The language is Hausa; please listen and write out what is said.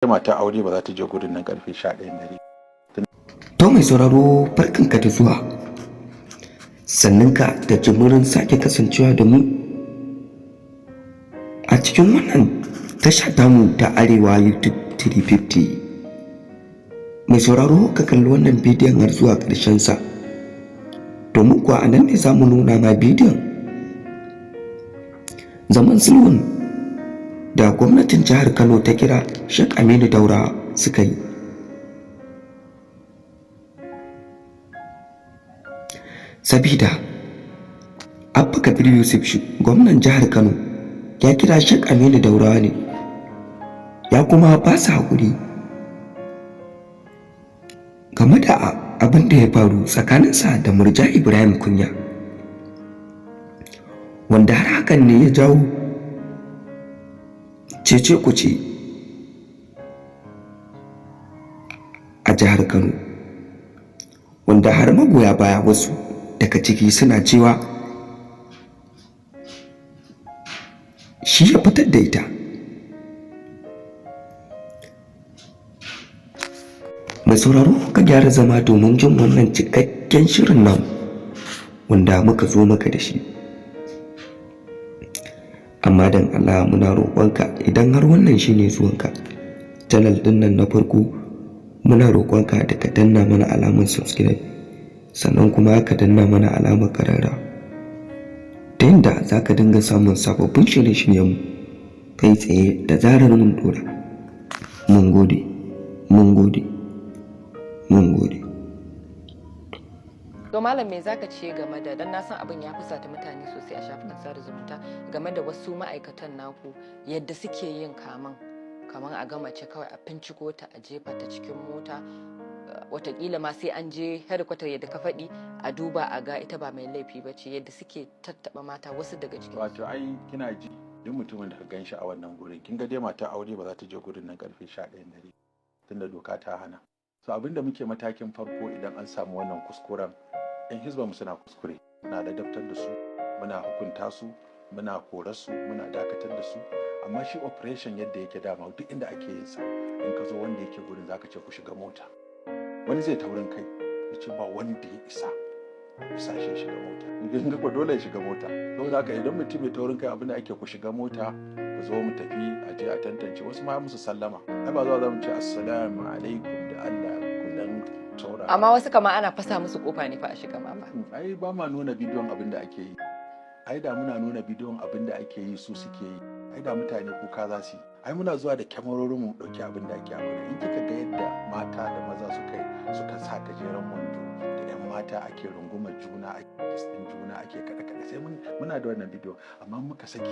mata aure ba za ta je gurin nan karfe 11 dare. To mai sauraro barkanka da zuwa, sannan ka da jimirin sake kasancewa da mu a cikin wannan tasha tamu ta Arewa YouTube 350. Mai sauraro ka kalli wannan bidiyon har zuwa ƙarshen sa, domin kuwa a nan ne za mu nuna ma bidiyon zaman sulhun da gwamnatin jihar Kano ta kira Sheikh Aminu Daurawa suka yi. Sabida Abba Kabir Yusuf gwamnan jihar Kano ya kira Sheikh Aminu Daurawa ne, ya kuma ba su haƙuri game da abin da ya faru tsakaninsa da Murja Ibrahim Kunya, wanda har hakan ne ya jawo cece-kuce a jihar Kano, wanda har magoya baya wasu daga ciki suna cewa shi ya fitar da ita. Mai sauraro ka gyara zama domin jin wannan cikakken shirin nan wanda muka zo maka da shi. Amma dan Allah muna roƙonka, idan har wannan shine zuwanka channel din nan na farko, muna roƙonka da ka danna mana alamar subscribe, sannan kuma ka danna mana alamar karara, ta yadda za ka dinga samun sababbin shirye-shiryenmu kai tsaye da zarar mun dora. Mun gode, mun gode, mun gode. To malam me zaka ce game da, dan na san abin ya fusata mutane sosai a shafukan sada zumunta game da wasu ma'aikatan naku yadda suke yin kaman a ga mace kawai a finciko ta a jefa ta cikin mota, watakila ma sai an je headquarter yadda ka faɗi a duba a ga ita ba mai laifi ba ce, yadda suke tattaba mata wasu daga cikin. Wato ai kina ji duk mutumin da ka ganshi a wannan gurin, kin ga dai mata aure ba za ta je gurin nan karfe 11 dare tunda doka ta hana. So abinda muke matakin farko idan an samu wannan kuskuren, yan hizba mu suna kuskure, muna ladabtar da su, muna hukunta su, muna korar su, muna dakatar da su. Amma shi operation yadda yake dama duk inda ake yin sa, in ka zo wanda yake gurin zaka ce ku shiga mota. Wani zai taurin kai ya ce ba wanda ya isa shi shiga mota, in ga dole ya shiga mota. Saboda haka idan mutum mai taurin kai abinda ake ku shiga mota, ku zo mu tafi a je a tantance. Wasu ma musu sallama, ai ba zuwa za mu ce assalamu alaikum da Allah ku dan taura. Amma wasu kama ana fasa musu kofa ne fa a shiga ma fa. Ai ba ma nuna bidiyon abin da ake yi. Ai da muna nuna bidiyon abin da ake yi su suke yi, ai da mutane kuka za su yi. Ai muna zuwa da kyamarorin mu dauki abin da ake abin. In kika ga yadda mata da maza suka sa gajeren wando da yan mata ake rungumar juna, ake kiss din juna, ake kada sai muna da wannan bidiyo, amma muka saki